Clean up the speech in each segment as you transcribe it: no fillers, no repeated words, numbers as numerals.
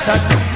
सनम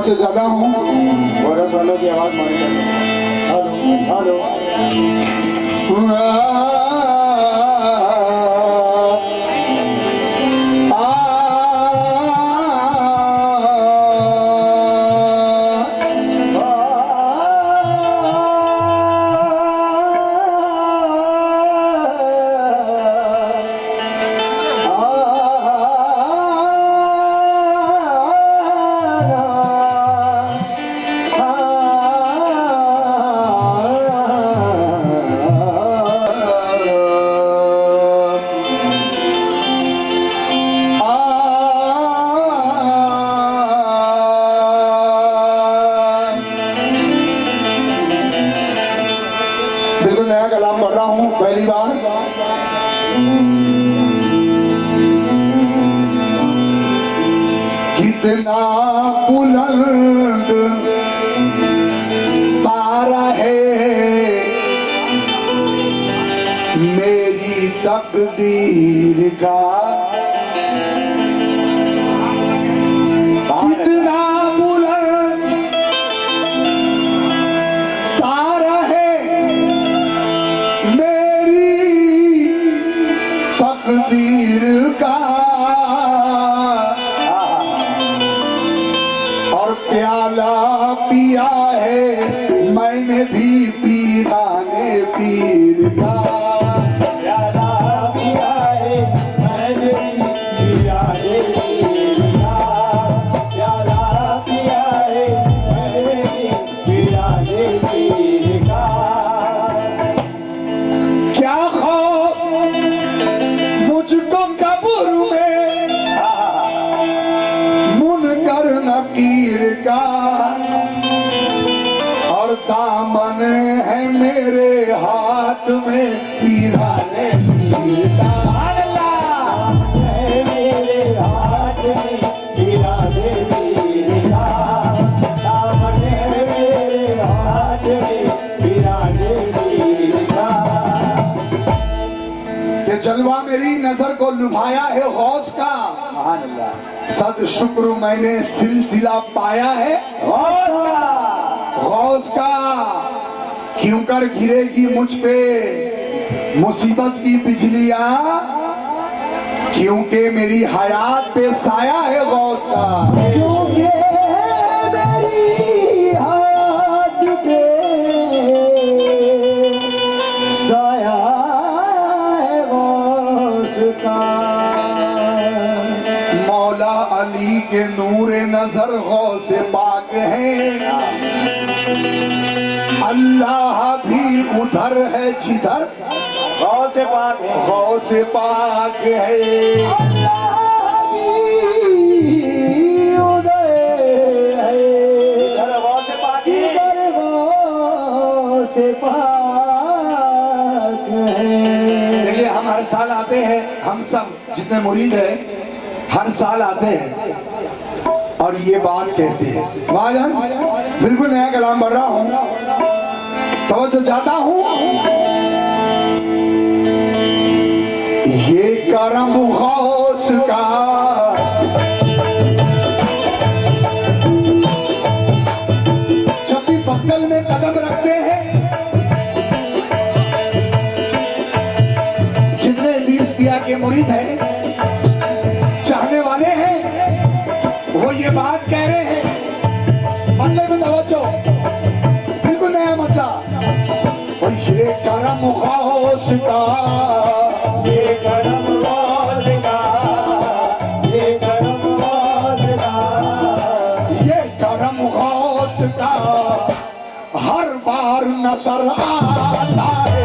से ज्यादा हूँ। कोरस वालों की आवाज मारी हेलो बिल्कुल नया कलाम पढ़ रहा हूँ पहली बार। कितना बुलंद तारा है मेरी तकदीर का, कितना बुलंद तारा है मेरी तकदीर का, और प्याला पिया है मैंने भी पीराने पीर का। प्याला पिया है मैंने पीराने पीर का, प्याला पिया है मैंने पीराने पीर का। क्या खौफ मुझको कब्र में मुनकर नकीर का, और दामन है मेरे हाथ में पीराने पीर का। मेरे हाथ में पीराने पीर का, दामन मेरे हाथ में पीराने पीर का। ये जलवा मेरी नजर को लुभाया है गौस का, सद शुक्र मैंने सिलसिला पाया है गौस का। क्यों कर गिरेगी मुझ पे मुसीबत की बिजलियां, क्योंकि मेरी हयात पे साया है गौस का। क्योंकि मेरी हाथ पे साया है गौस का। मौला अली के नूरे नजर गौस पाक है, अल्लाह भी उधर है जिधर गौस पाक है, गौस पाक है। अल्लाह भी उधर है, इधर गौस पाक है, इधर गौस पाक है। देखिए हम हर साल आते हैं, हम सब जितने मुरीद हैं हर साल आते हैं और ये बात कहते हैं। महाजन बिल्कुल नया कलाम पढ़ रहा हूँ, तवज्जो चाहता हूँ। ये करम गौस का जब भी बगल में कदम रखते हैं, जितने बीस पिया के मुरीद हैं, चाहने वाले हैं, वो ये बात कह रहे हैं। मतलब में तवज्जो, बिल्कुल नया मतलब। और ये करम गौस का, ये करम गौस का, ये करम गौस का, ये करम गौस का हर बार नजर आता है।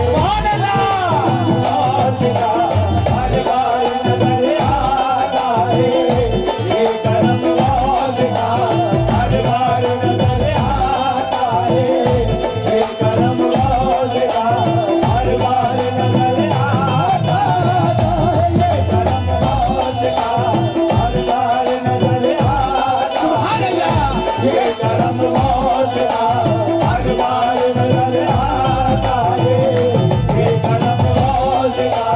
गौस का हर बार नजर आता है। ये करम गौस का हर बार नजर आता है। ये करम गौस का हर बार नजर आता है। ये करम गौस का हर बार नजर आता है। ये करम गौस का हर बार नजर आता है। ये करम गौस का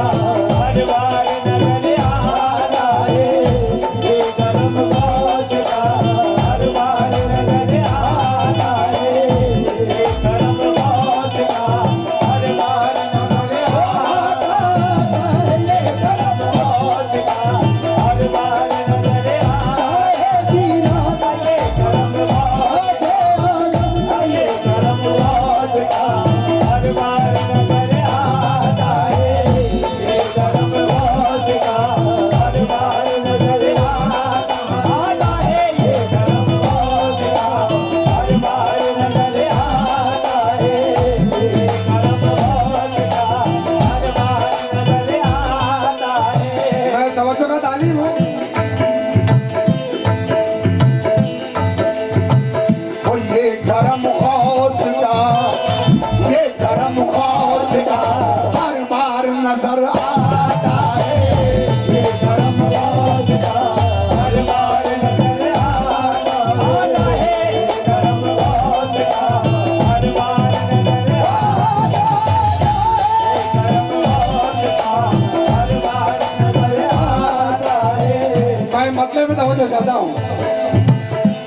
तवज्जो चाहता हूँ,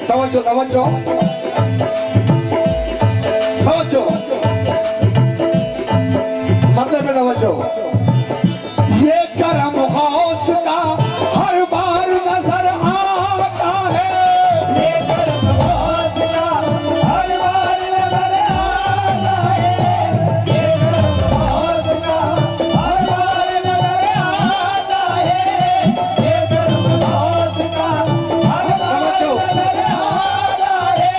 तवज्जो तवज्जो तवज्जो, मतलब में तवज्जो। ये करम गौस का हर बार नजर आता है, ये करम गौस का हर बार नजर आता है, ये करम गौस का हर बार नजर आता है, ये करम गौस का हर बार नजर आता है।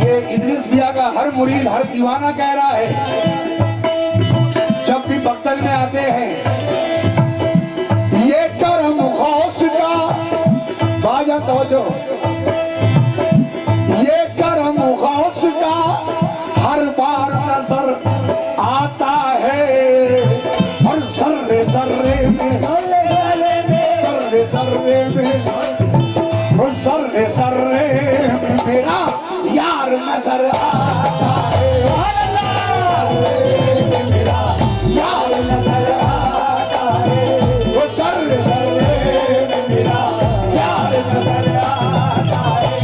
ये इद्रिस मियां का हर मुरीद हर दीवाना कह रहा है, जब भी बख्तल में आते हैं, ये करम गौस का, बाजा तवज्जो, ये करम गौस का हर बार नजर आता है, और जर्रे जर्रे में, जर्रे जर्रे में, और जर्रे जर्रे में मेरा यार नजर आता है, मेरा यार नजर आता है, वो जर्रे जर्रे में मेरा यार नजर आता है।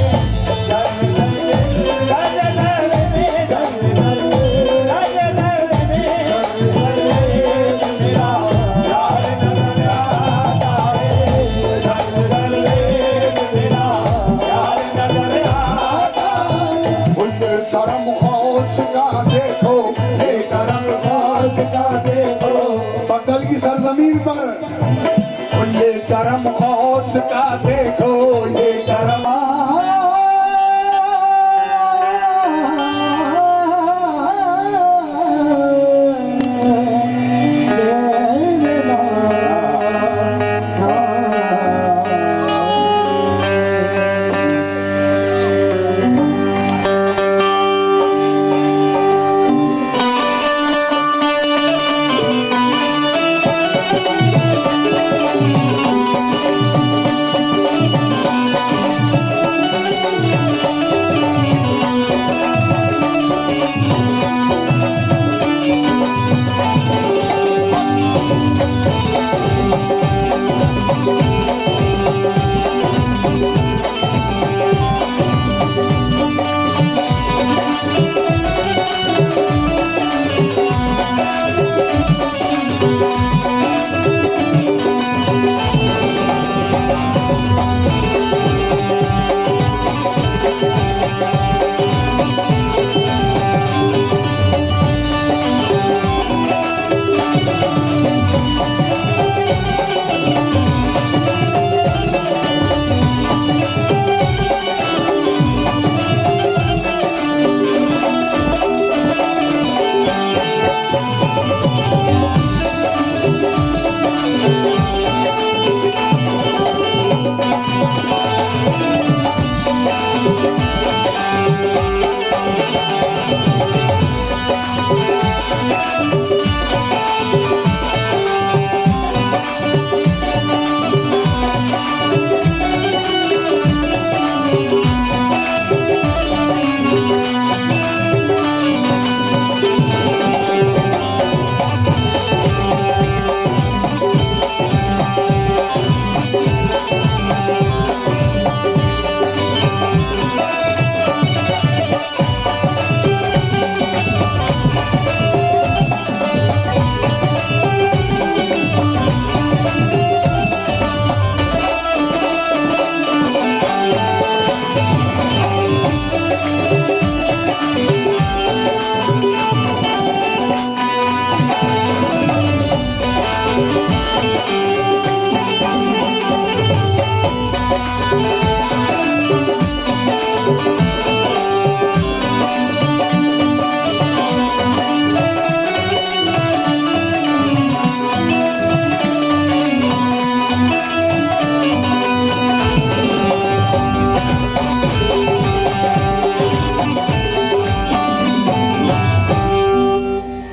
ये करम गौस का देखो, ये करम गौस का देखो, बगल की सरजमीन पर, और ये करम गौस का देखो, ये करम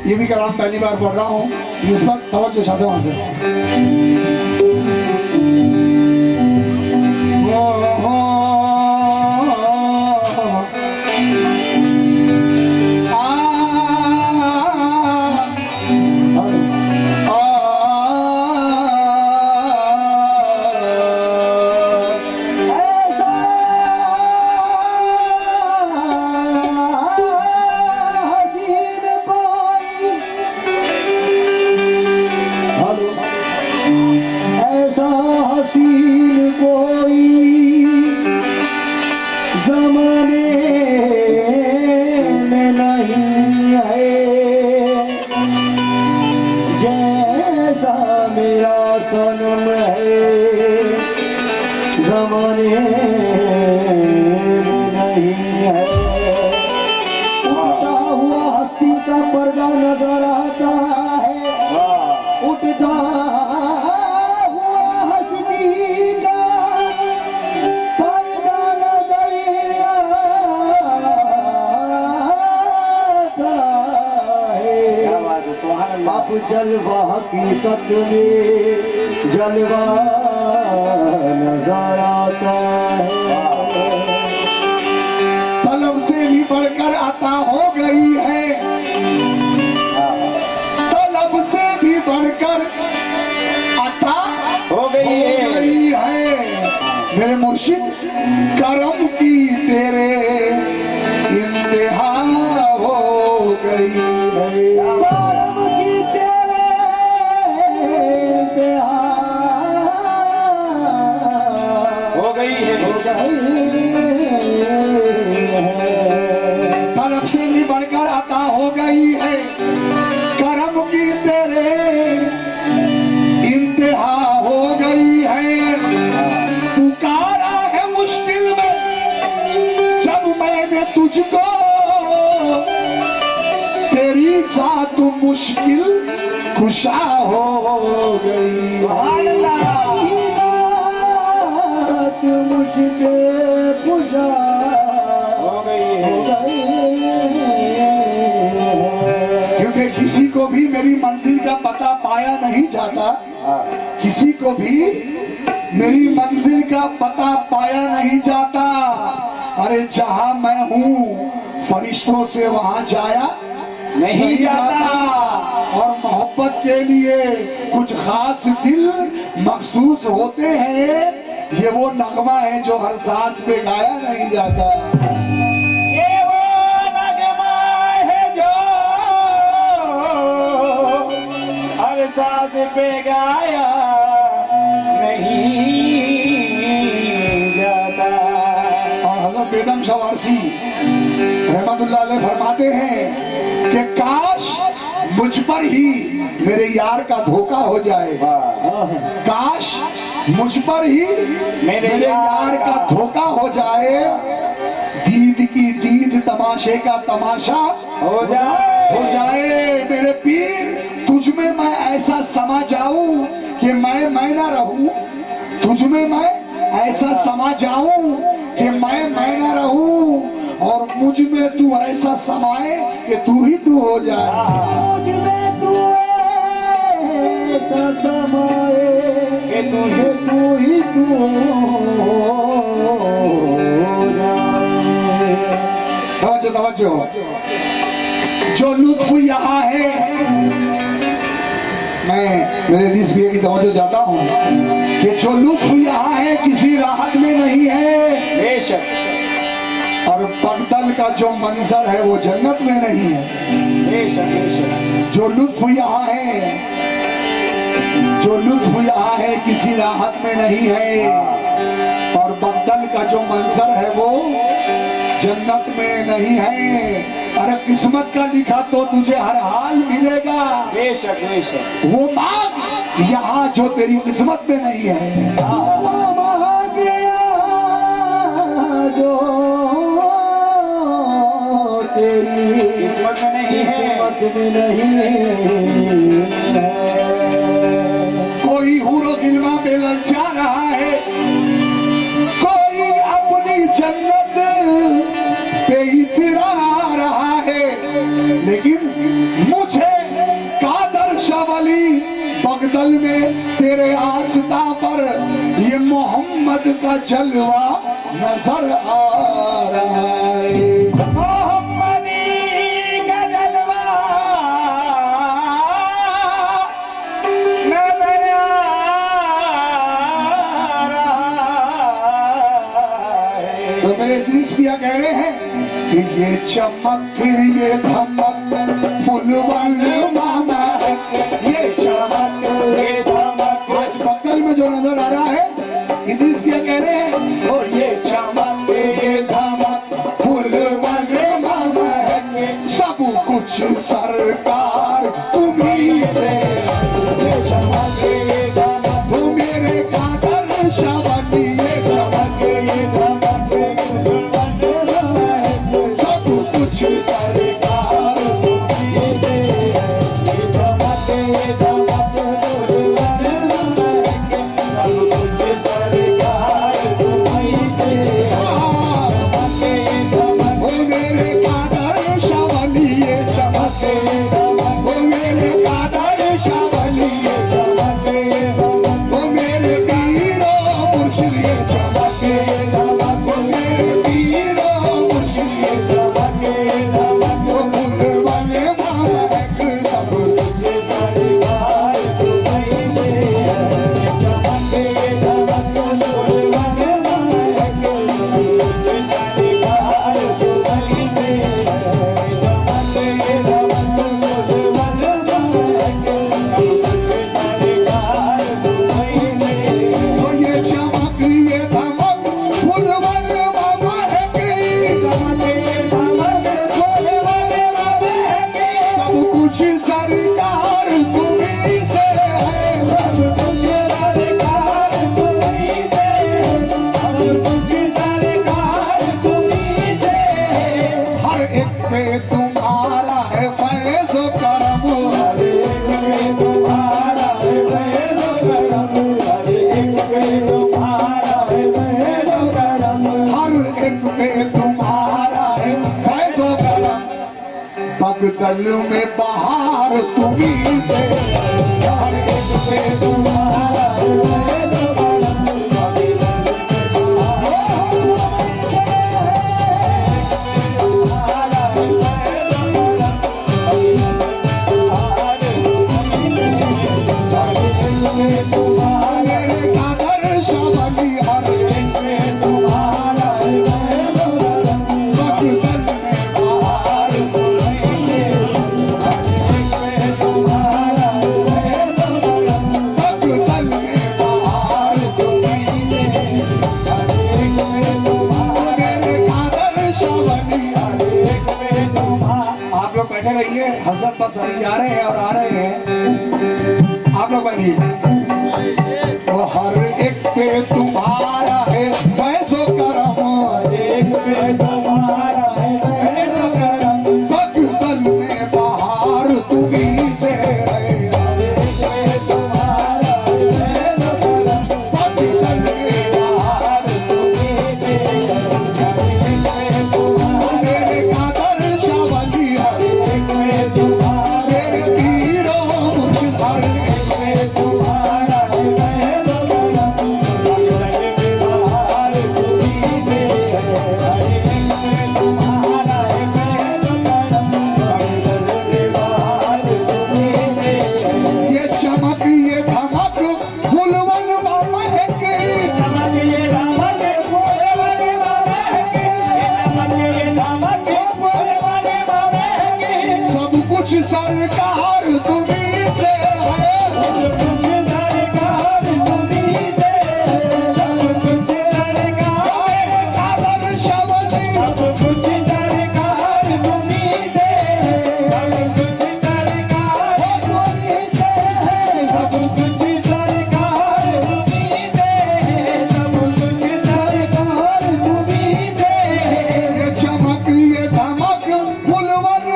ये भी कलाम पहली बार पढ़ रहा हूँ, निस्बत तवज्जो चाहते वहां से। है। उठता हुआ हस्ती का पर्दा नजर आता है, वाह उठता हुआ हस्ती का पर्दा नजर आता है। क्या बात है, सुभान अल्लाह। अब जलवा हकीकत में जलवा नजर आता है। तलब से भी बढ़कर अता हो गई है, तलब से भी बढ़कर अता हो हो गई है। गई है। मेरे मुर्शिद करम की तेरे इंतहा हो गई है। करम की तेरे इंतहा हो गई है। हो गई है। तलब से भी बढ़कर अता हो गई है, करम की तेरे इंतहा हो गई है। पुकारा है मुश्किल में जब मैंने तुझको, तेरी साथ मुश्किल खुशा हो गई। सुभान अल्लाह। रात मुझके खुशा हो गई है। हो गई है। क्योंकि किसी को भी मेरी मंजिल का पता पाया नहीं जाता, किसी को भी मेरी मंजिल का पता पाया नहीं जाता। अरे जहां मैं हूँ फरिश्तों से वहां जाया नहीं जाता। और मोहब्बत के लिए कुछ खास दिल मखसूस होते हैं, ये वो नगमा है जो हर सांस पे गाया नहीं जाता। ये वो नगमा है जो हर सांस पे गाया नहीं जाता। और हजरत बेदम शवारसी रहमतुल्लाह अलैह फरमाते हैं कि काश मुझ पर ही मेरे यार का धोखा हो जाए, काश मुझ पर ही मेरे यार का धोखा हो जाए। दीद की दीद तमाशे का तमाशा हो जाए। हो जाए। मेरे पीर तुझ में मैं ऐसा समा जाऊं कि मैं ना रहूं, तुझ में मैं ऐसा समा जाऊं कि मैं ना रहूं, और मुझ में तू ऐसा समाए कि तू ही तू हो जाए। मुझ में तू ऐसा समाए कि तू कि तू ही तू हो जाए। तवज्जो तवज्जो, जो लुत्फ यहाँ है, मैं मेरे दिस भी की तवज्जो जाता हूँ कि जो लुत्फ यहाँ है किसी राहत में नहीं है, बेशक और बगदल का जो मंजर है वो जन्नत में नहीं है। बेशक बेशक। जो लुत्फ यहाँ है, जो लुत्फ यहाँ है किसी राहत में नहीं है, और बगदल का जो मंजर है वो जन्नत में नहीं है। अरे किस्मत का लिखा तो तुझे हर हाल मिलेगा, बेशक बेशक। वो मांग यहाँ जो तेरी किस्मत में नहीं है। वो वहाँ गया जो तेरी किस्मत में नहीं है। किस्मत में नहीं है। कोई हुरो गिलवा पे ललचा रहा है, कोई अपनी जन्नत पे इतरा रहा है, लेकिन मुझे कादर शावली बगदल में तेरे आस्था पर ये मोहम्मद का जलवा नजर आ रहा है। मोहम्मदी का जलवा नजर आ रहा है। तो मेरे इद्रिस भैया कह रहे हैं कि ये चमक ये धमक फुलवन मामा है, ये चमक ये धमक। आज बगल में जो नजर आ रहा है इद्रिस भैया कह रहे हैं ओ ये चमक ये धमक फुलवन मामा है, सब कुछ सरकार तुम्ही से। ये चमक ये धमक वो मेरे कादर शावली, ये चमक ये धमक पे तुम्हारा है फैज़ो करम, हर एक पे तुम्हारा है फैज़ो करम, हर एक पे तुम्हारा है फैज़ो करम, हर एक पे तुम्हारा है फैज़ो करम। बगदल में बहार तुम्हीं से, हर एक पे तुम्हारा है फैज़ो करम। मेरे कादर शावली हर एक पे तुम्हारा है फैज़ो करम। बगदल में बहार बगदल में बहार तुम्हीं से, मेरे कादर शावली हर एक पे तुम्हारा। आप लोग बैठे रहिए, हजरत बस अभी आ रहे हैं और आ रहे हैं। आप लोग बैठिए। वो हर एक पे तुम्हारा है फैज़ो करम, हर एक पे तुम्हारा है फैज़ो करम, बगदल में बहार तुम्हीं से है, हर एक पे तुम्हारा है फैज़ो करम, बगदल में बहार तुम्हीं से है, हर एक पे तुम्हारा, मेरे कादर शावली हर एक पे तुम्हारा, मेरे पीरो मुझ हर एक पे तुम्हारा है फैज़ो करम, बगदल में बहार तुम्हीं से है, हर एक पे तुम्हारा है फैज़ो करम, बगदल में बहार तुम्हीं से है। ये चमक ये धमक फुलवन महके, नमक ये नमक फूल वाले बाबा के, नमक ये नमक फूल वाले बाबा के, सब कुछ सरकार तुम्हीं से है, सब कुछ सरकार तुम्हीं से, सब कुछ सरकार, कादर शावली सब कुछ सरकार तुम्हीं से, सब कुछ सरकार तुम्हीं से, सब कुछ सरकार तुम्हीं से, सब कुछ सरकार तुम्हीं से। ये चमक ये धमक फुलवन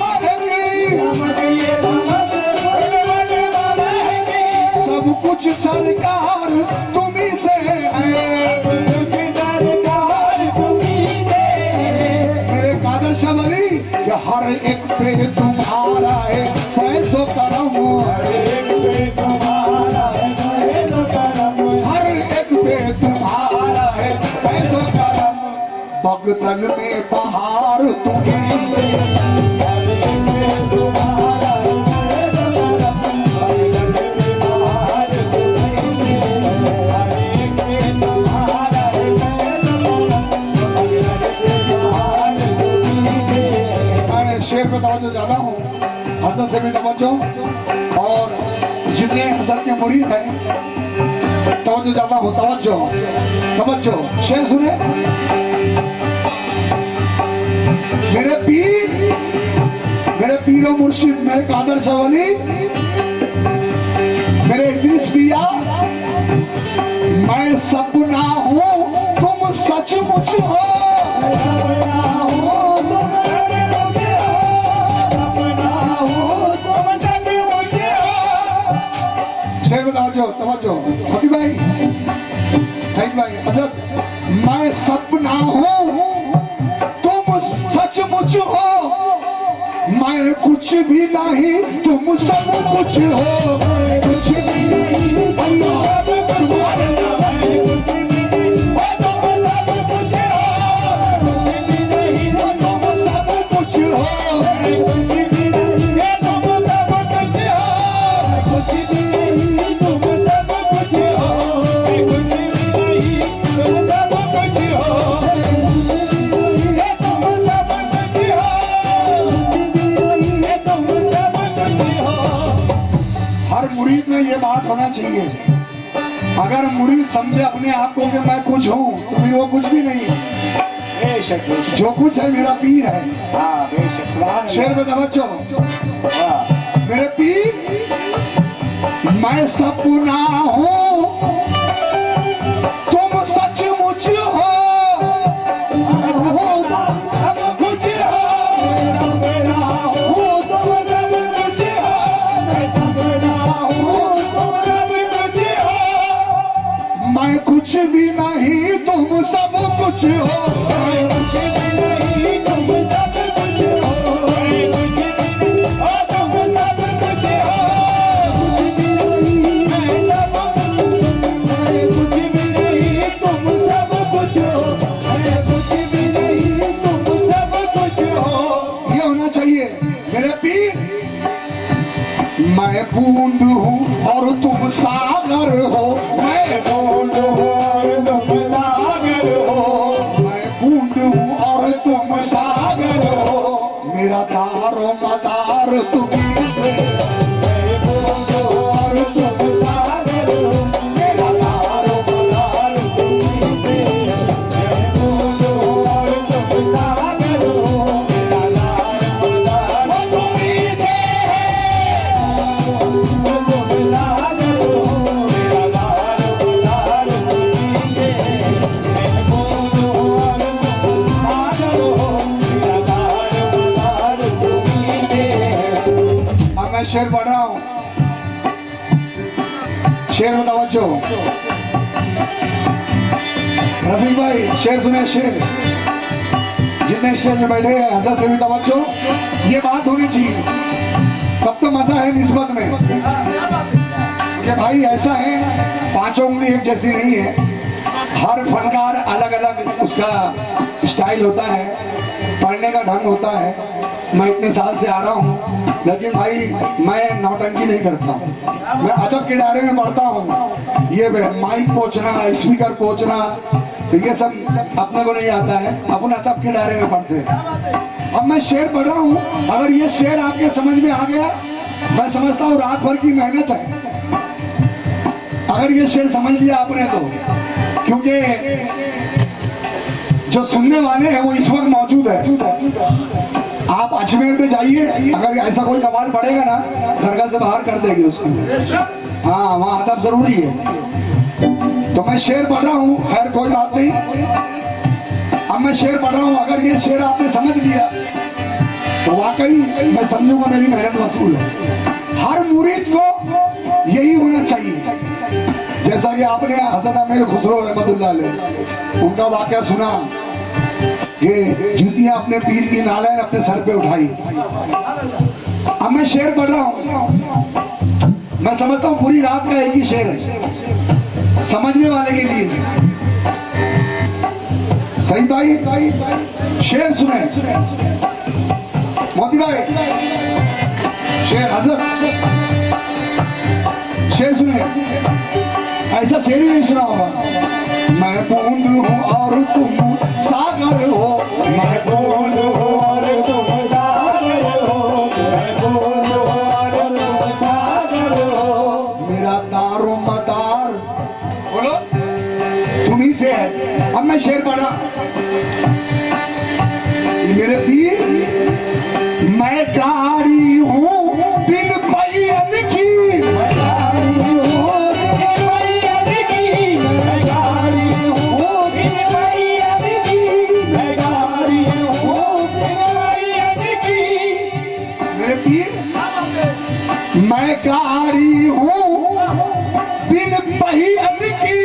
महके, नमक ये नमक फूल वाले बाबा के, सब कुछ सरकार तुम्हीं से है, कुछ सरकार तुम्हीं से, मेरे कादर शावली ये हर एक पे तुम्हारा है फैज़ो करम, हर एक पे तुम्हारा है फैज़ो करम, हर एक पे तुम्हारा है फैज़ो करम। बगदल में बहार तुम्हीं से, हर एक पे तुम्हारा है फैज़ो करम, बगदल में बहार तुम्हीं से, हर एक पे तुम्हारा है फैज़ो करम, बगदल में बहार तुम्हीं से। मैं शेर पे तवज्जो ज्यादा हूँ, हजरत से भी तवज्जो, और जितने हजरत के मुरीद हैं तवज्जो ज्यादा हो, तवज्जो तवज्जो। शेर सुने। मेरे पीर मेरे पीरो मुर्शिद मेरे कादर शावली मेरे इद्रिस पिया, मैं सपना हूँ तुम सचमुच हो, सपना हो तुम सचमुच हो, सपना हो तुम सचमुच हो। शेर में तवज्जो सती भाई, सईद भाई, हजरत मैं सपना हूँ तुम सचमुच हो, मैं कुछ भी नहीं तुम सब कुछ हो, कुछ भी नहीं अल्लाह सुभान अल्लाह, मैं कुछ भी नहीं, ओ तुम सब कुछ हो, कुछ भी नहीं, तुम सब कुछ हो, मैं कुछ भी नहीं, ये तुम सब कुछ हो, कुछ भी नहीं, तुम सब कुछ हो, मैं कुछ भी नहीं, तुम सब कुछ हो, ये तुम सब कुछ हो, ये तुम सब कुछ हो। हर मुरीद में ये बात होना चाहिए। अगर मुरीद समझे अपने आप को कि मैं कुछ हूँ तो फिर वो कुछ भी नहीं, बेशक बेशक, जो कुछ है मेरा पीर है। हाँ बेशक, सुभान शेर में तवज्जो। अल्लाह। मेरे पीर मैं सपना हूँ तुम सचमुच हो, सब कुछ हो, बूंद हूँ और तुम सागर हो, मैं बूंद हूँ और तुम सागर हो, मैं बूंद हूँ और तुम सागर हो, मेरा दारो मदार तुम्हीं से, मैं बूंद हूँ और तुम सागर हो, मेरा दारो मदार तुम्हीं से, मैं बूंद हूँ और तुम सागर हो, मेरा दार मदार वो तुम्हीं से है। तुम सागर हो, मेरा दार मदार तुम्हीं से, मैं बूंद हूँ और तुम सागर हो, मेरा दार मदार तुम्हीं से। अब मैं शेर पढ़ रहा हूँ, शेर में तवज्जो। रफीक भाई शेर सुने, शेर जितने स्टेज में बैठे हैं हजरत से भी तवज्जो, ये बात होनी चाहिए तब तो मजा है निस्बत में। कि भाई ऐसा है, पांचों उंगली एक जैसी नहीं है, हर फनकार अलग अलग उसका स्टाइल होता है, पढ़ने का ढंग होता है। मैं इतने साल से आ रहा हूँ, लेकिन भाई मैं नौटंकी नहीं करता, मैं अदब के दायरे में पढ़ता हूँ। ये माइक पोंछना, स्पीकर पोंछना, तो ये सब अपने को नहीं आता है, अपन अदब के दायरे में पढ़ते हैं। अब मैं शेर पढ़ रहा हूँ, अगर ये शेर आपके समझ में आ गया, मैं समझता हूँ रात भर की मेहनत है। अगर ये शेर समझ लिया आपने तो, क्योंकि जो सुनने वाले हैं वो इस वक्त मौजूद है। आप अजमेर में जाइए, अगर ऐसा कोई कमाल पड़ेगा ना, दरगाह से बाहर कर देगी उसको। हाँ, वहाँ अदब जरूरी है। तो मैं शेर पढ़ रहा हूँ, खैर कोई बात नहीं। अब मैं शेर पढ़ रहा हूँ, अगर ये शेर आपने समझ लिया तो वाकई मैं समझूंगा मेरी मेहनत वसूल है। हर मुरीद को यही होना चाहिए। जैसा कि आपने हज़रत अमीर खुसरो रहमतुल्लाह अलैह उनका वाकया सुना कि जूतियां अपने पीर की नालैन अपने सर पे उठाई। अब मैं शेर पढ़ रहा हूँ, मैं समझता हूँ पूरी रात का एक ही शेर है समझने वाले के लिए। सही भाई, शेर सुने मोदी भाई, शेर हजरत, शेर सुने, ऐसा शेर ही नहीं सुना होगा। मैं बूंद हूँ और तुम सागर हो, मैं बूंद हूँ और तुम सागर हो, मैं बूंद हूँ और तुम सागर हो, मेरा दारो मदार बोलो तुम्हीं से है। अब मैं शेर पढ़ा, मेरे पीर मैं गाड़ी हूँ बिन पहियन की, मैं गाड़ी हूँ बिन पहियन की, मैं गाड़ी हूँ बिन पहियन की, मैं गाड़ी हूँ बिन पहियन की, मेरे पीर मैं गाड़ी हूँ बिन पहियन की,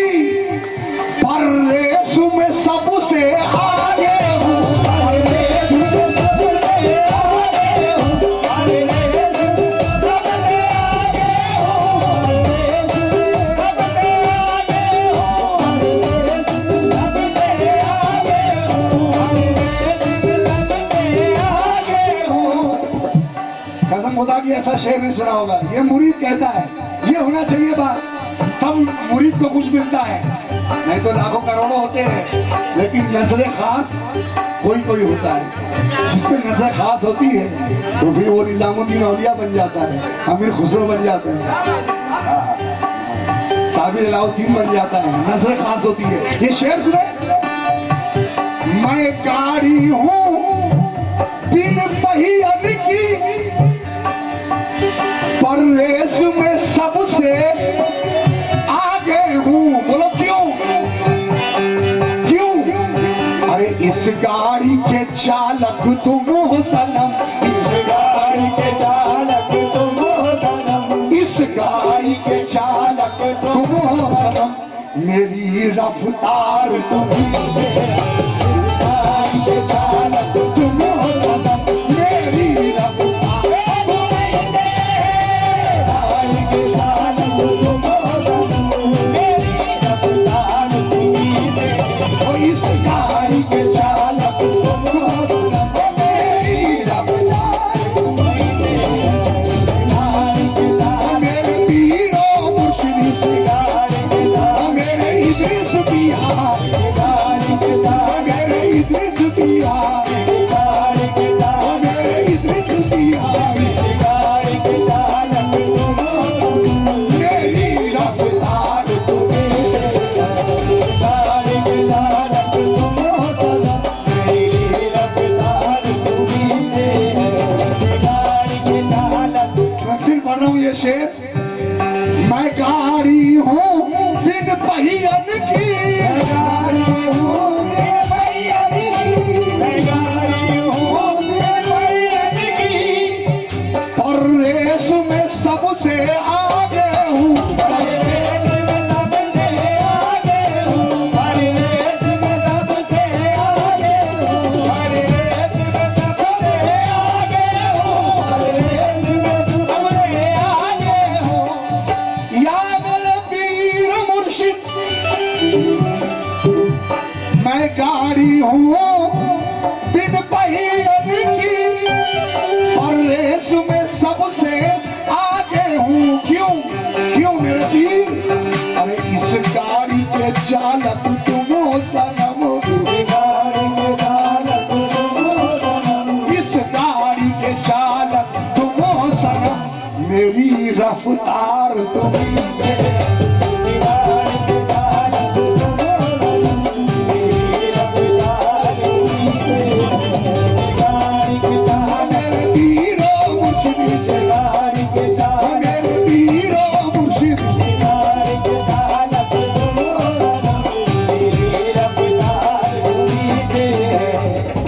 पर रेस में सबसे आगे हूँ, पर रेस में सबसे आगे हूँ, अरे सबसे आगे हूँ, सबसे आगे हूँ, सबसे आगे हूँ, सबसे आगे हूँ। कसम खुदा की ऐसा शेर नहीं सुना होगा। ये मुरीद कहता है, ये होना चाहिए बात, तब मुरीद को कुछ मिलता है, नहीं तो लाखों करोड़ों होते हैं, लेकिन नजर खास कोई कोई होता है। जिस पे नजर खास होती है तो फिर वो निजामुद्दीन औलिया बन जाता है, अमीर खुसरो बन जाता है, साबिर अलाउद्दीन बन जाता है, नजर खास होती है। ये शेर सुने, मैं गाड़ी हूँ बिन पहियन की, पर रेस में सबसे आगे हूँ। बोलो क्यों? क्यों? अरे इस गाड़ी के चालक तुम हो सनम, इस गाड़ी के चालक तुम हो सनम, इस गाड़ी के चालक तुम हो सनम, मेरी रफ्तार तुम्हीं से, इस गाड़ी के चालक तुम हो सनम, मेरी रफ्तार इस गाड़ी के चालक तुम हो सनम, मेरी रफ्तार आगे हूँ, हर रेस में सबसे आगे हूँ, हर रेस में सबसे आगे हूँ, हर रेस में सबसे आगे हूँ, हर रेस में सबसे आगे हूँ। या मेरे पीर मुर्शिद मैं गाड़ी हूँ बिन पहियन की, और रेस में सबसे आगे हूँ। क्यों क्यों मेरे पीर? अरे इस गाड़ी के चालक तुम हो सनम, इस गाड़ी के चालक तुम हो सनम, मेरी रफ्तार तुम्ही से। मेरे पीरो मुर्शिद से, मेरे पीरो मुर्शिद से।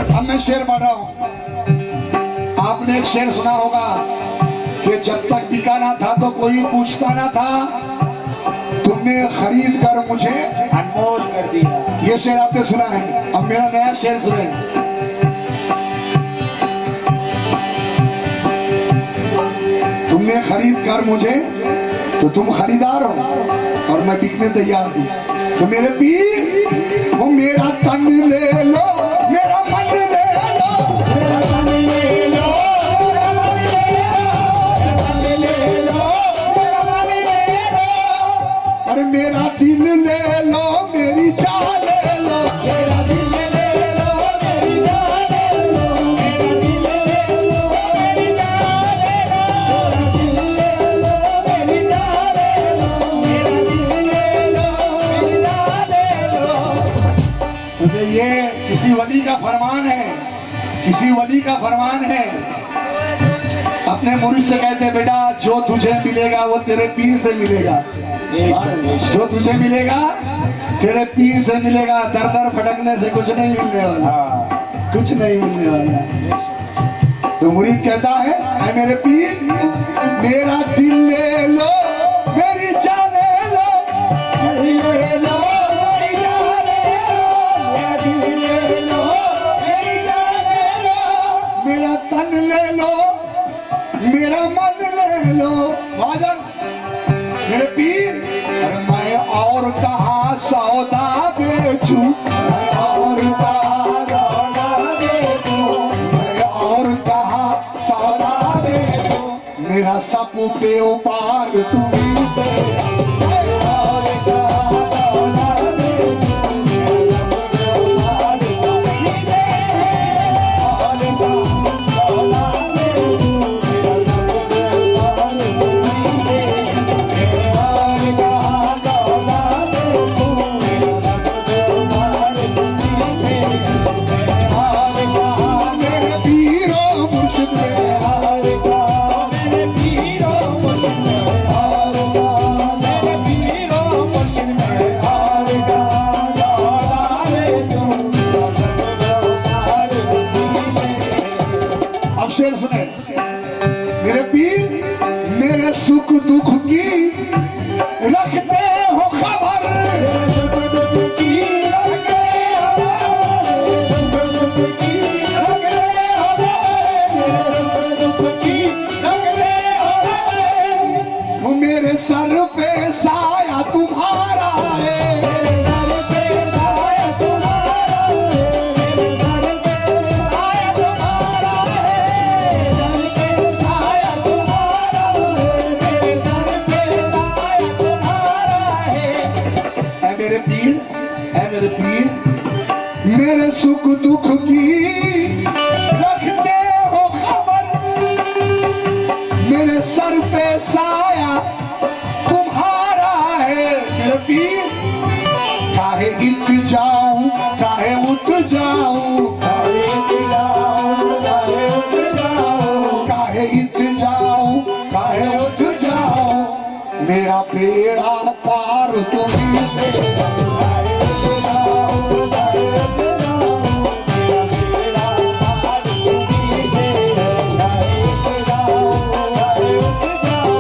अब मैं शेर पढ़ रहा हूँ। आपने एक शेर सुना होगा कि जब तक बिका ना था तो कोई पूछता ना था, तुमने खरीद कर मुझे अनमोल कर दिया। ये शेर आपने सुना है। अब मेरा नया शेर सुने। तुमने खरीद कर मुझे, तो तुम खरीदार हो और मैं बिकने तैयार हूँ। तो मेरे पीर वो मेरा तन ले लो, मेरा मन ले लो, मेरा तन ले लो, मेरा मन ले लो, मेरा तन ले लो, मेरा मन ले लो, और मेरा दिल ले लो, मेरी जान ले लो, मेरा दिल ले लो, मेरी जान ले लो, मेरा दिल ले लो, मेरी जान ले लो, मेरा दिल ले लो, मेरी जान ले लो, मेरा दिल ले लो, मेरी जान ले लो। तो ये किसी वली का फरमान है, किसी वली का फरमान है। अपने मुरीद से कहते बेटा जो तुझे मिलेगा वो तेरे पीर से मिलेगा, जो तुझे मिलेगा तेरे पीर से मिलेगा। दर दर भटकने से कुछ नहीं मिलने वाला, कुछ नहीं मिलने वाला। तो मुरीद कहता है ऐ मेरे पीर मेरा दिल ले लो, मेरी जान ले लो, दिल ले लो, मेरी जान ले लो, मेरा दिल ले लो, मेरी जान ले लो, मेरा तन ले लो, मेरा मन ले लो। भाजन मेरे पीर, अरे मैं और कहा सौदा बेचूं, मैं और कहा रोना देखो, मैं और कहा सौदा बेचूं, मेरा सब पे उपार तुम्ही से। और कहा रोना देखो, मेरा सब प्यार तुम्ही से। और कहा रोना देखो, मेरा सब प्यार तुम्ही से। और कहा रोना देखो, मेरा सब प्यार तुम्ही से। और कहा मेरे पीरो मुर्शिद में, और कहा मेरे पीरो मुर्शिद में, और कहा मेरे पीरो मुर्शिद में, और कहा लौटा ले जो मेरा सब प्यार तुम्ही से। अब शेर सुने। मेरे पीर मेरे सुख दुख की रखते हो खबर, सुख दुख की रखते हो, सुख दुख की रखते हो, सुख दुख की रखते हो। वो मेरे सर पे साया तुम्हारा है, मेरे सर पे साया तुम्हारा है, मेरे सर पे साया तुम्हारा है, सर पे साया तुम्हारा है, मेरे सर पे साया तुम्हारा है। ऐ मेरे पीर, ऐ मेरे पीर मेरे सुख दुख की रखते हो खबर, मेरे सर पे साया तुम्हारा है। मेरे पीर काहे इत जाऊं, काहे उठ जाऊं, काहे उठ जाओ, काहे उठ जाओ, काहे इत जाऊं, काहे उठ जाऊं, मेरा बेड़ा पार तुम्ही से। काहे उठ जाओ, काहे उठ जाओ, मेरा बेड़ा पार तुम्ही से। काहे उठ जाओ, काहे उठ जाओ,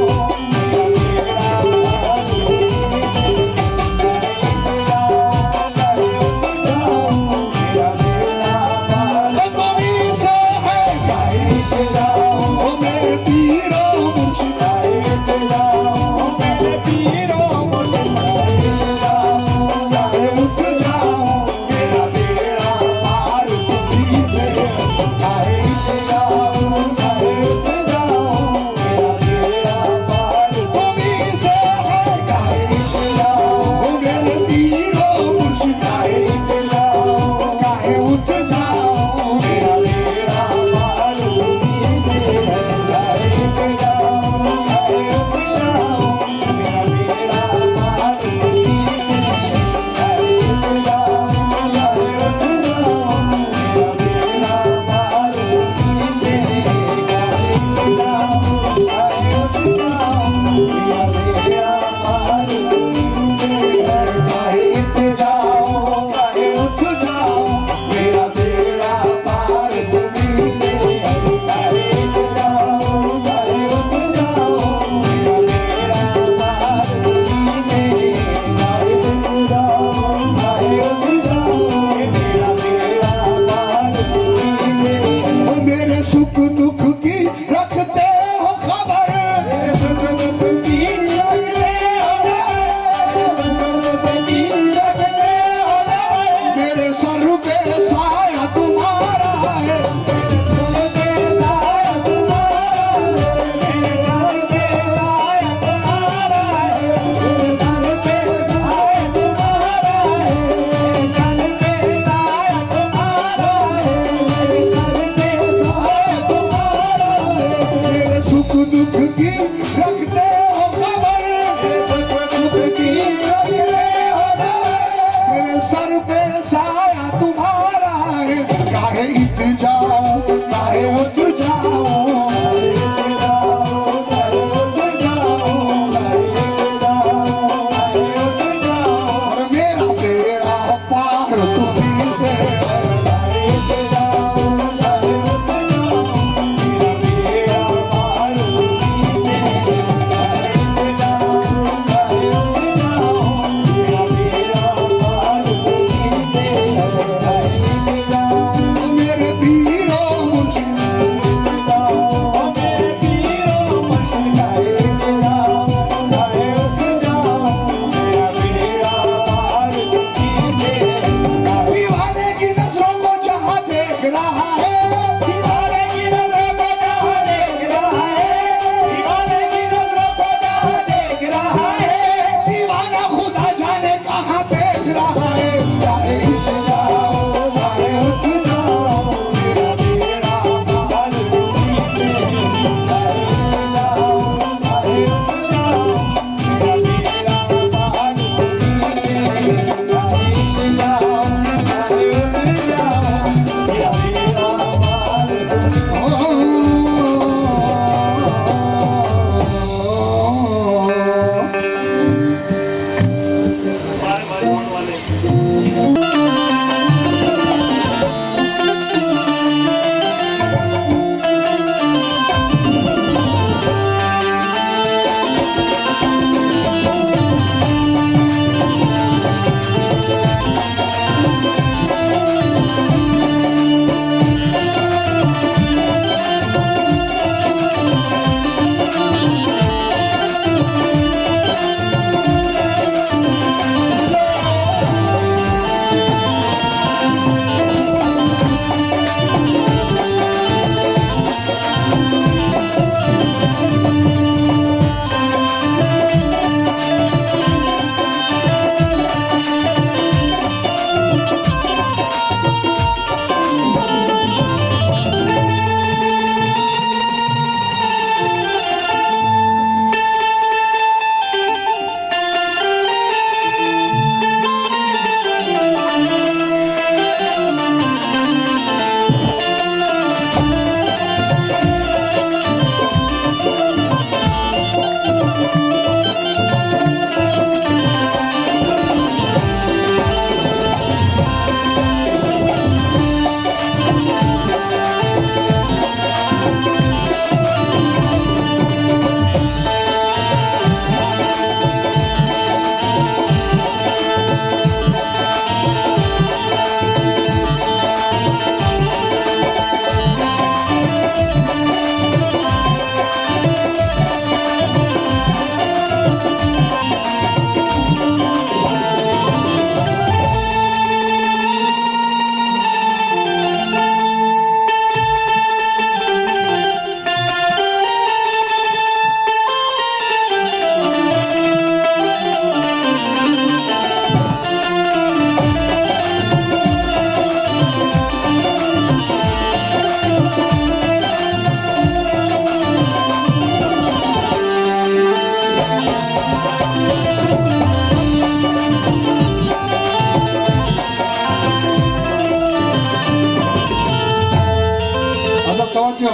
तवज्जो,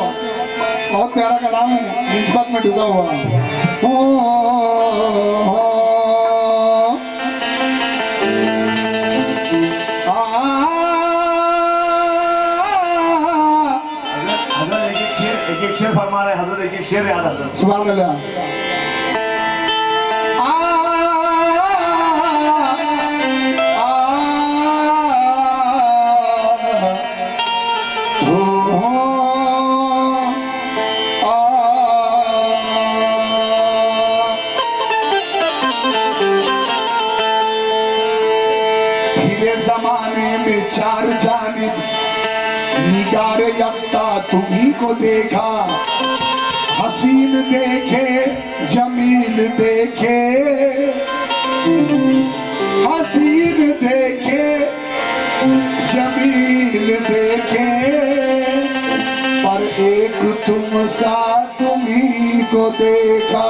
बहुत प्यारा कलाम है, निस्बत में डूबा हुआ। हजरत एक एक शेर फरमा रहे हैं, हजरत एक एक शेर याद हजरत। सुभान अल्लाह। जमाने में चार जानिब निगारे यफ्ता तुम्ही को देखा, हसीन देखे जमील देखे, हसीन देखे जमील देखे, पर एक तुम सा तुम्ही को देखा।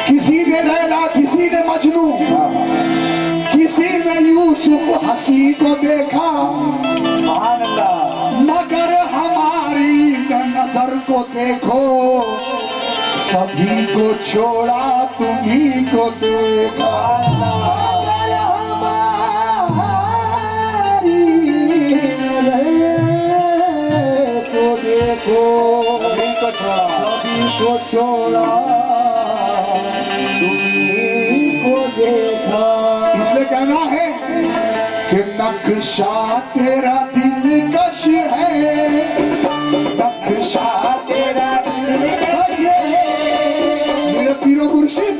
किसी ने लैला, किसी ने मजनू, किसी ने यूसुफ हसी को देखा, मगर हमारी नजर को देखो, सभी को छोड़ा तुम्ही को देखा। मगर हमारी नजर को देखो, सभी को छोड़ा को देखा। इसलिए कहना है कि नक्शा तेरा दिलकश है, नक्शा तेरा दिलकश है, मेरे पीरो मुर्शिद,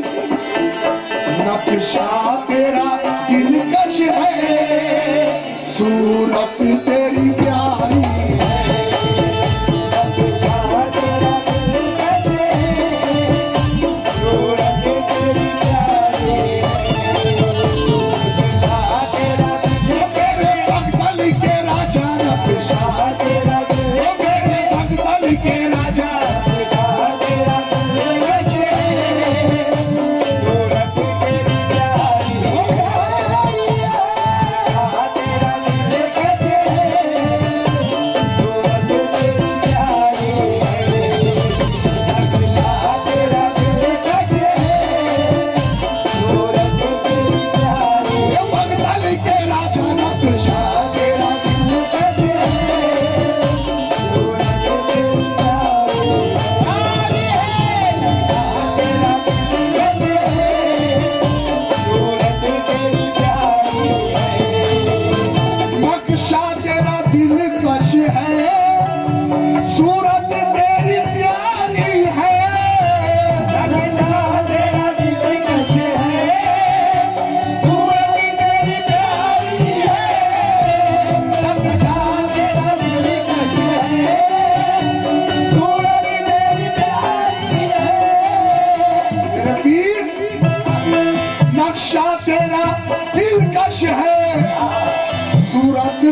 नक्शा तेरा दिलकश है, सूरत तेरी प्यारी है।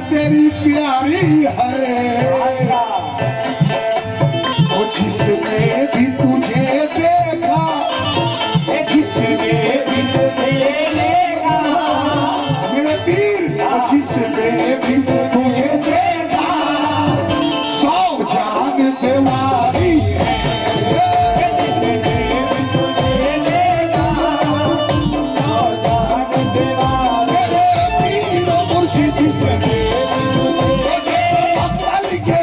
तेरी प्यारी है, ओ जिसने भी तुझे देखा, जिसने भी तुझे देखा, मेरे पीर, ओ जिसने भी तुझे देखा, 100 जान से वारी है। के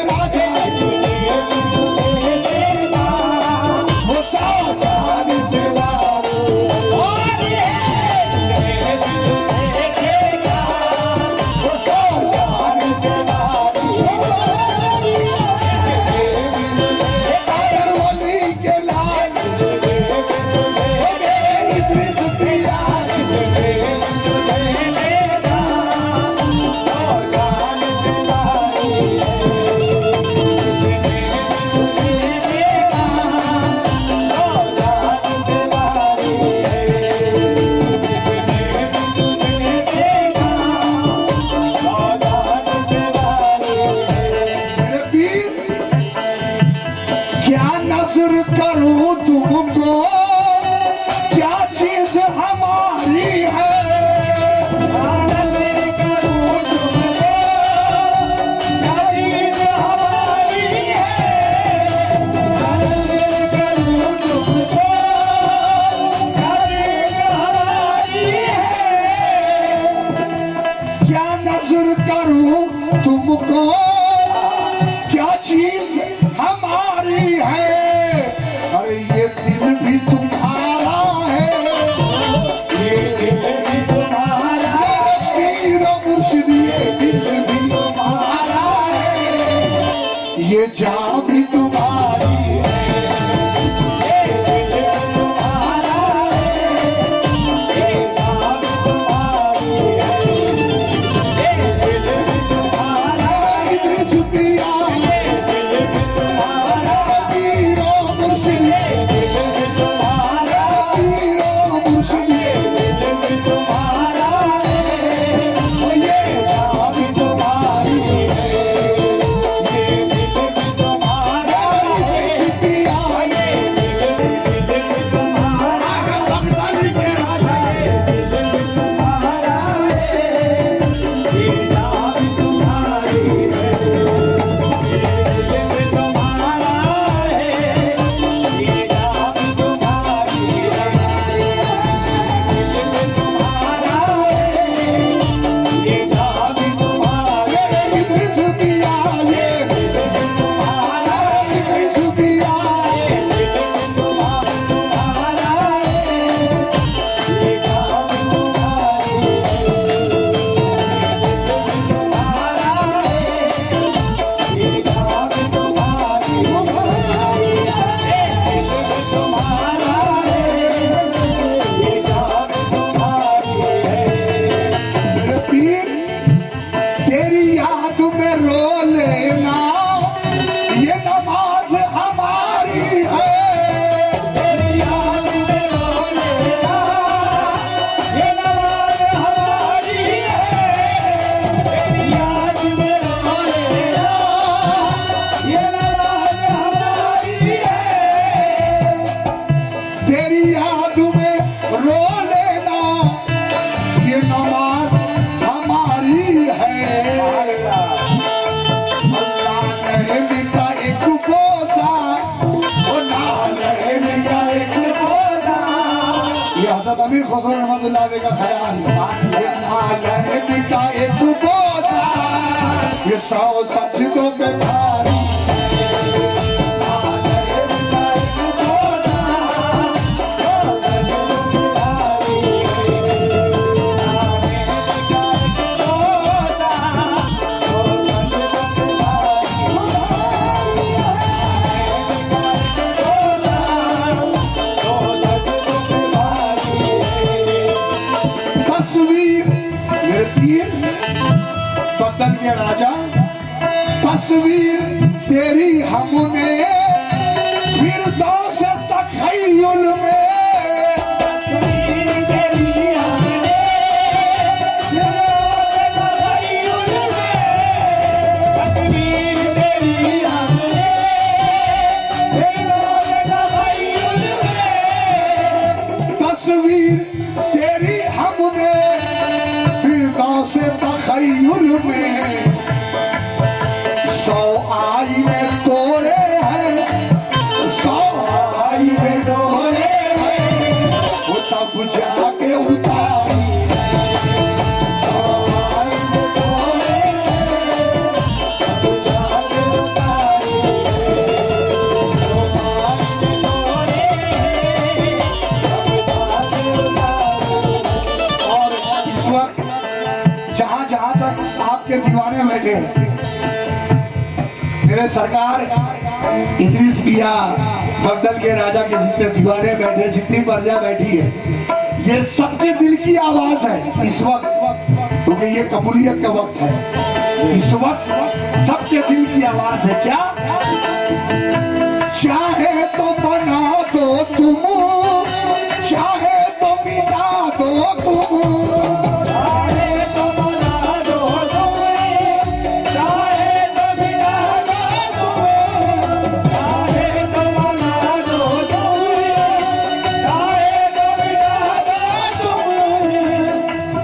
ये जान भी तुम्हारी है। इद्रिस पिया पीरो मुर्शिद, पीरो मुर्शिद, ये जान भी तुम्हारी है। इद्रिस पिया बगदादी के राजा, मेरे इद्रिस पिया, ये इद्रिस पिया, मेरे पीर तेरी याद में रो लेना, ये नमाज हमारी है। तेरी याद में रो लेना, ये नमाज हमारी है। अल्लाह रहने का एक बोसा, ओ ना रहने का एक बोसा, ये हज़रत अमीर खुसरो रहमतुल्लाह अलैह का ख्याल है। ये ना रहने का एक बोसा, ये 100 सजदों पे भारी। ना रहने का एक बोसा, तस्वीर मेरे पीर बदल के राजा, तस्वीर तेरी हमने फिरदौस तख़य्युल में, तस्वीर तेरी हमने फिरदौस तख़य्युल में, 100 आईने तोड़े हैं, 100 आईने तोड़े हैं, वो तब जाके उतारी। 100 आईने तोड़े हैं, तब जाके उतारी। 100 आईने तोड़े हैं, तब जाके उतारी। और इस वक्त जहां जहां तक आपके दीवाने बैठे हैं, मेरे सरकार इद्रिस पिया बगदल के राजा के जितने दीवाने बैठे, जितनी प्रजा बैठी है, ये सबके दिल की आवाज है इस वक्त, क्योंकि ये कबूलियत का वक्त है। इस वक्त सबके दिल की आवाज है क्या? चाहे तो बना दो तुम, चाहे तो मिटा दो तुम,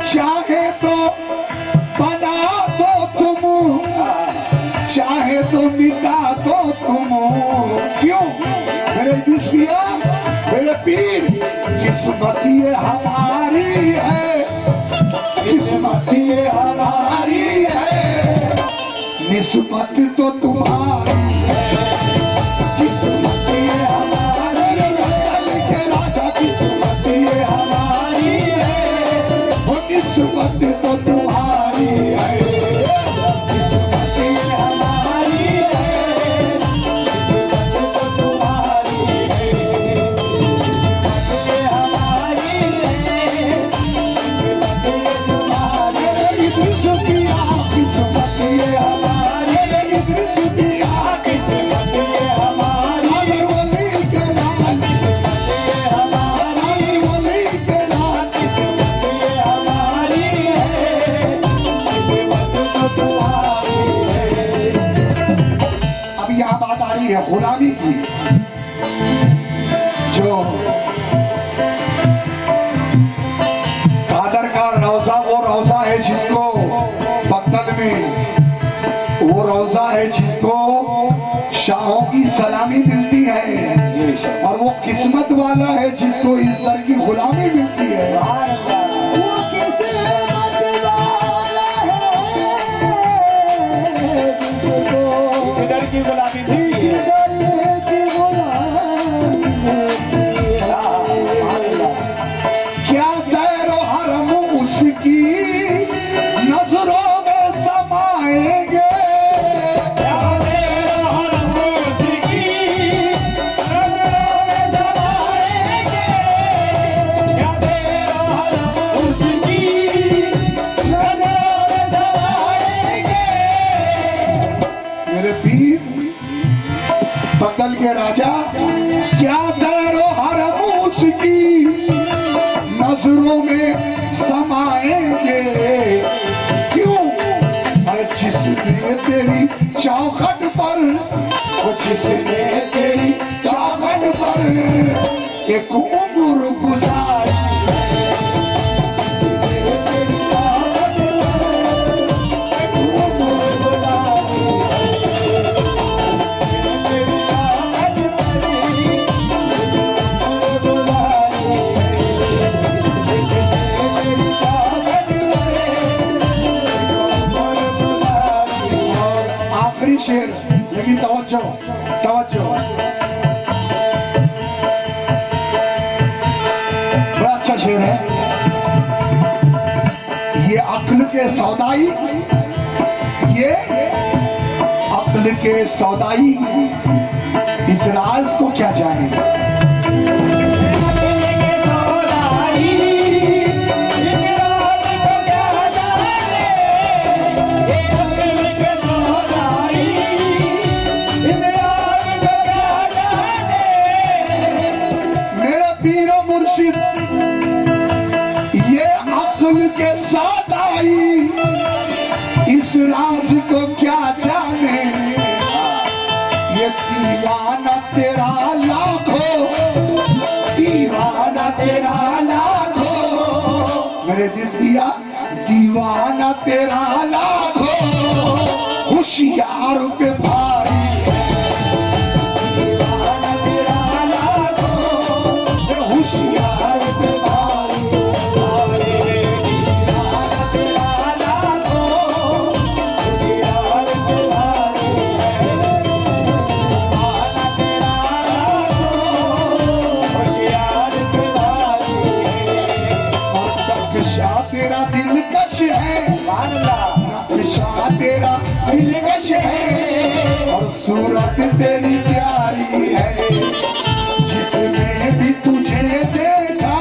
चाहे तो बना दो तुम, चाहे तो मिटा दो तुम। क्यों मेरे दुश्मनिया, मेरे पीर, किस्मत ये हमारी है, किस्मत ये हमारी है, निस्बत तो तुम्हारी है। किस्मत ये हमारी है, के राजा किस्मत ये हमारी है, वो निस्बत तो तुम्हारी है। किस्मत ये हमारी है, है गुलामी की। जो कादर का रौजा वो रौजा है जिसको बगदाद में, वो रौजा है जिसको शाहों की सलामी मिलती है, और वो किस्मत वाला है जिसको इस दर की गुलामी मिलती है। वो किस्मत वाला है जिसको इसी दर की गुलामी मिलती है। क्या दैरो हरम उसकी नजरों में समाएंगे, मेरे पीर बगल के राजा, क्या दैरो हरम उसकी नजरों में समाएंगे। क्यों? अरे जिसने तेरी चौखट पर, वो जिसने तेरी चौखट पर एक उम्र गुजारी, जिसने तेरी चौखट पर एक उम्र गुजारी, आखिरी शेर, लेकिन तवज्जो तवज्जो, बड़ा अच्छा शेर है ये। अक्ल के सौदाई, ये अक्ल के सौदाई इस राज को क्या जाने। मेरा पीरो मुर्शिद, ये अक्ल के सौदाई इस राज को क्या जाने। ये दीवाना तेरा लाखों, दीवाना तेरा लाखों, मेरे जिस्मिया दीवाना तेरा लाखों, होशियार पे भारी, दीवाना तेरा लाखों, होशियार पे भारी, दीवाना तेरा लाखों, होशियार पे भारी, दीवाना तेरा लाखों, होशियार पे भारी। नक्शा तेरा दिलकश है, नक्शा तेरा दिलकश है, और सूरत तेरी प्यारी है। जिसने भी तुझे देखा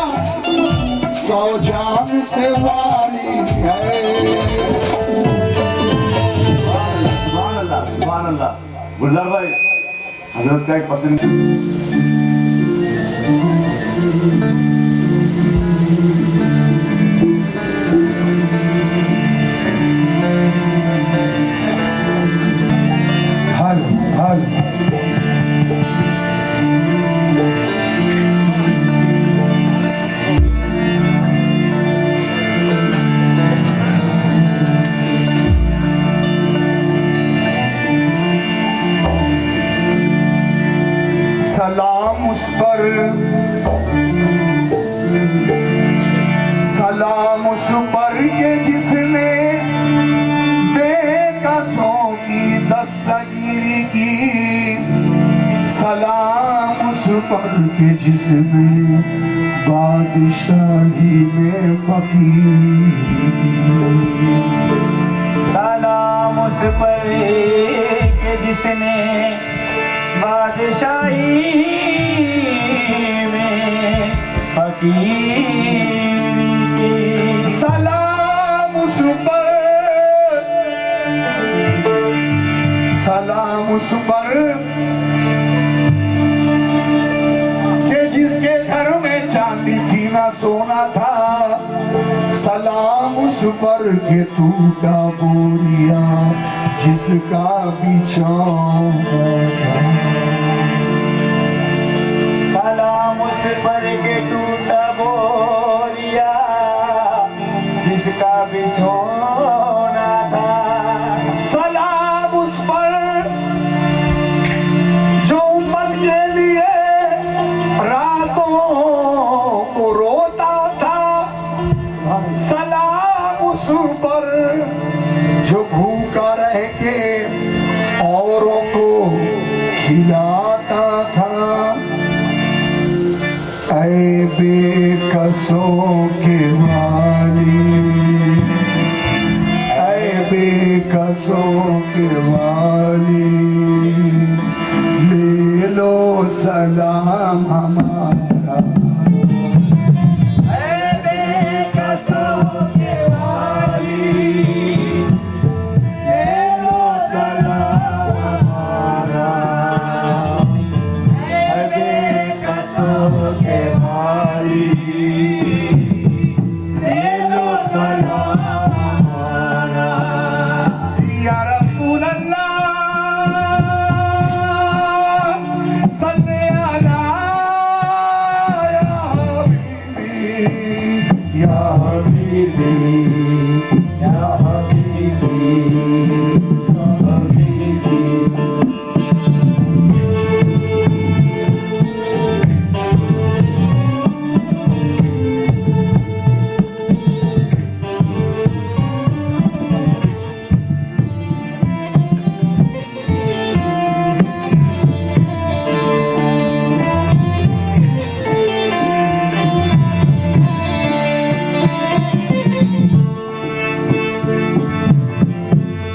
सौ जान से वारी है। सुभान अल्लाह, सुभान अल्लाह। गुलजार भाई, हजरत का एक पसंद हाल हाल सलाम उस पर, सलाम उस पर के जिसने बेकसों की दस्तगीरी की, सलाम उस पर के जिसने बादशाही में फकीरी की। सलाम उस पर के जिसने बादशाही में फकीरी की। सलाम उस पर, सलाम उस पर के जिसके घर में चांदी थी ना सोना था, सलाम उस पर के टूटा बोरिया जिसका बिछौना था। बिछोना था। सलाम उस पर जो उम्मत के लिए रातों को रोता था। सलाम उस पर जो भूखा रह के औरों को खिलाता था। ऐ बेकसों के वाली, ऐ बेकसों के वाली, ले लो सलाम हमारा। ऐ बेकसों के वाली, ले लो सलाम हमारा। ऐ बेकसों के वाली, ले लो सलाम हमारा। या रसूल अल्लाह सल्ले अला या हबीबी, या हबीबी, या हबीबी, या हबीबी।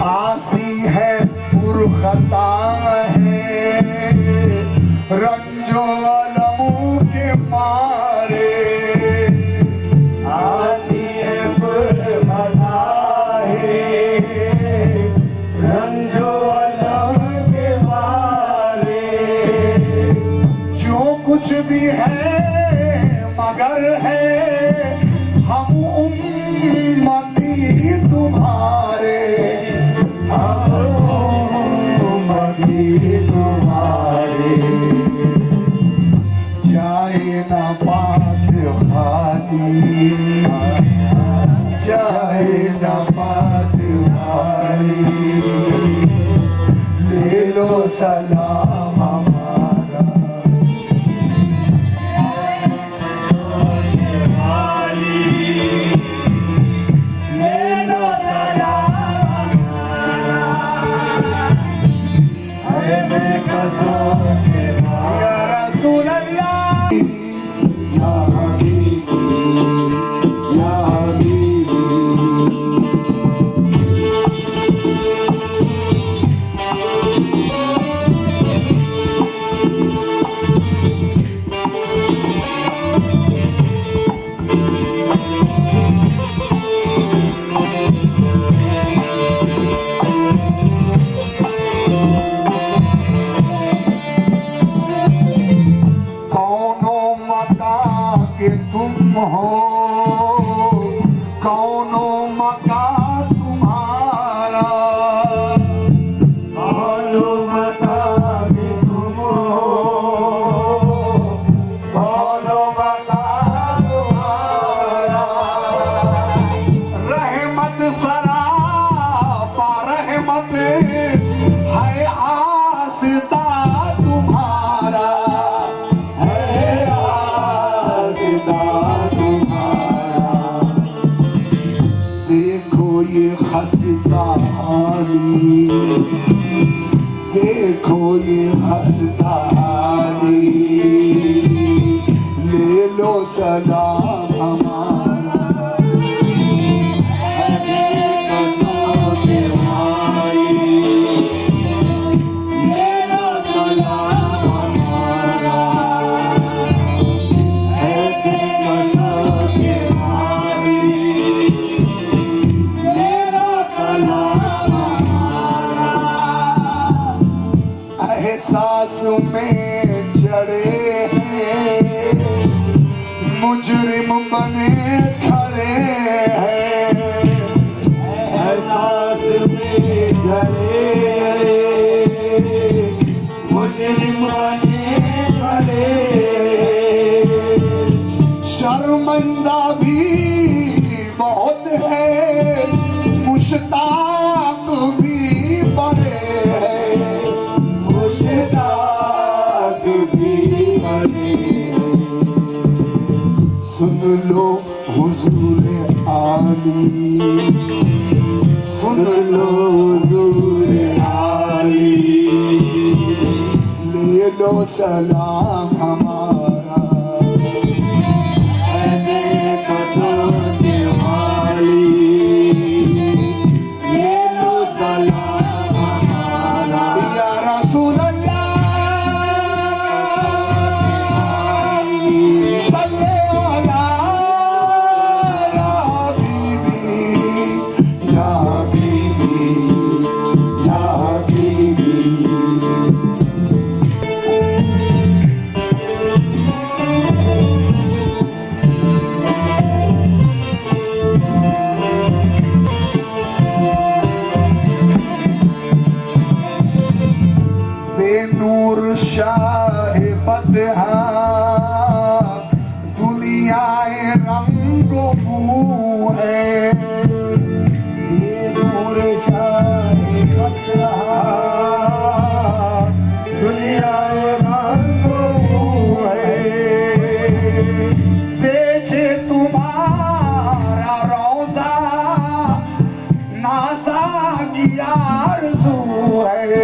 आसी है पुरखता है रंजो अलमू के मारे। आसी है पुरखता है रंजो अलम के मारे। जो कुछ भी है मगर है हम उम्मती तुम्हारे। हम उम्मती तुम्हारे। जाए ना बात खाली, जाए ना बात खाली, ले लो सलाम हमारा। ले लो सलाम हमारा। ऐ बेकसों के वाली, या रसूल अल्लाह या हबीबी, या हबीबी। कौनो मता के तुम हो, कौनो मता तुम्हारा। भानुमता भी तुम हो, भानुमता तुम्हारा। रहमत सरापा रहमत है आस्था तुम्हारा। है आस्था तुम्हारा। देखो ये खस्ता हाली, देखो ये खस्ता हाली, ले लो सलाम हमारा। बेकसों के वाली, ले लो सलाम हमारा। ऐ बेकसों के वाली, ले लो सलाम हमारा। एहसास में जड़े हैं मुजरिम बने खड़े हैं। एहसास में जले मुजरिम बने खड़े। शर्मिंदा भी बहुत है लो सलाम हमारा देखो सोने वाली, ले लो सलाम हमारा। या रसूल अल्लाह सल्ले अला या हबीबी या हबीबी या हबीबी। बेनूर शाह बदहा दुनियाए रंगो बू है। नूर शाह बदहा दुनिया रंगो है। देखे तुम्हारा रोजा नाजा की आरज़ू है।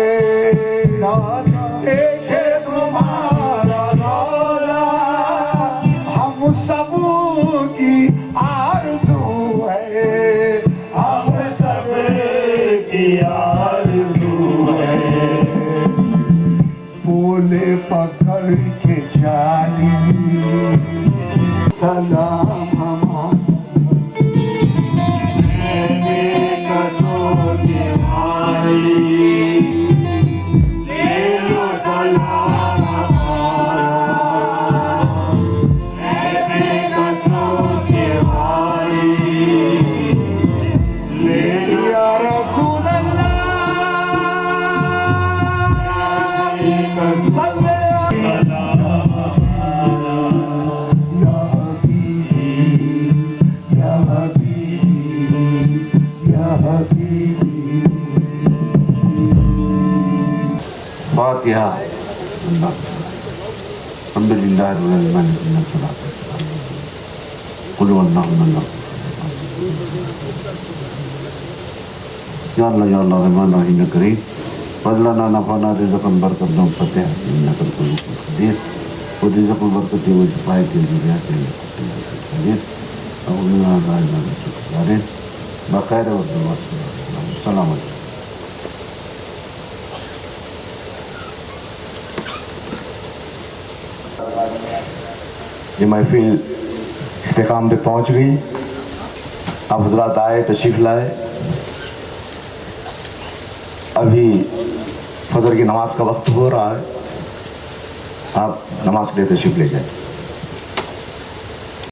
देखे तुम्हारा रोजा हम सब की आरज़ू है। हम सब की आरज़ू है। बोले पकड़ के जानी सलाम हमारा देखो सोने वाली, ले लो सलाम हमारा। देखो सोने वाली, ले लो या रसूल अल्लाह सल्ले या हबीबी या हबीबी या हबीबी। फातिहा। अल्हम्दुलिल्लाह रब्बिल आलमीन। कुल वल्लाहु अहद। या अल्लाह रहमान रहीम करीम फज़लना नफ़अना रिज़क़न बरकतन फतिहा इन्नका कुल्लु क़दीर व रिज़क़न बरकती व शिफ़ाअती ज़ुरिय्यतिन क़दीर अऊज़ु बिल्लाहि मिनश शैतानिर रजीम बख़ैर व सलाम अलैकुम। ये महफिल इख्तिताम पे पहुंच गई। आप हजरात आए, तशरीफ़ लाए। अभी फजर की नमाज का वक्त हो रहा है। आप नमाज के लिए तशरीफ़ ले जाए।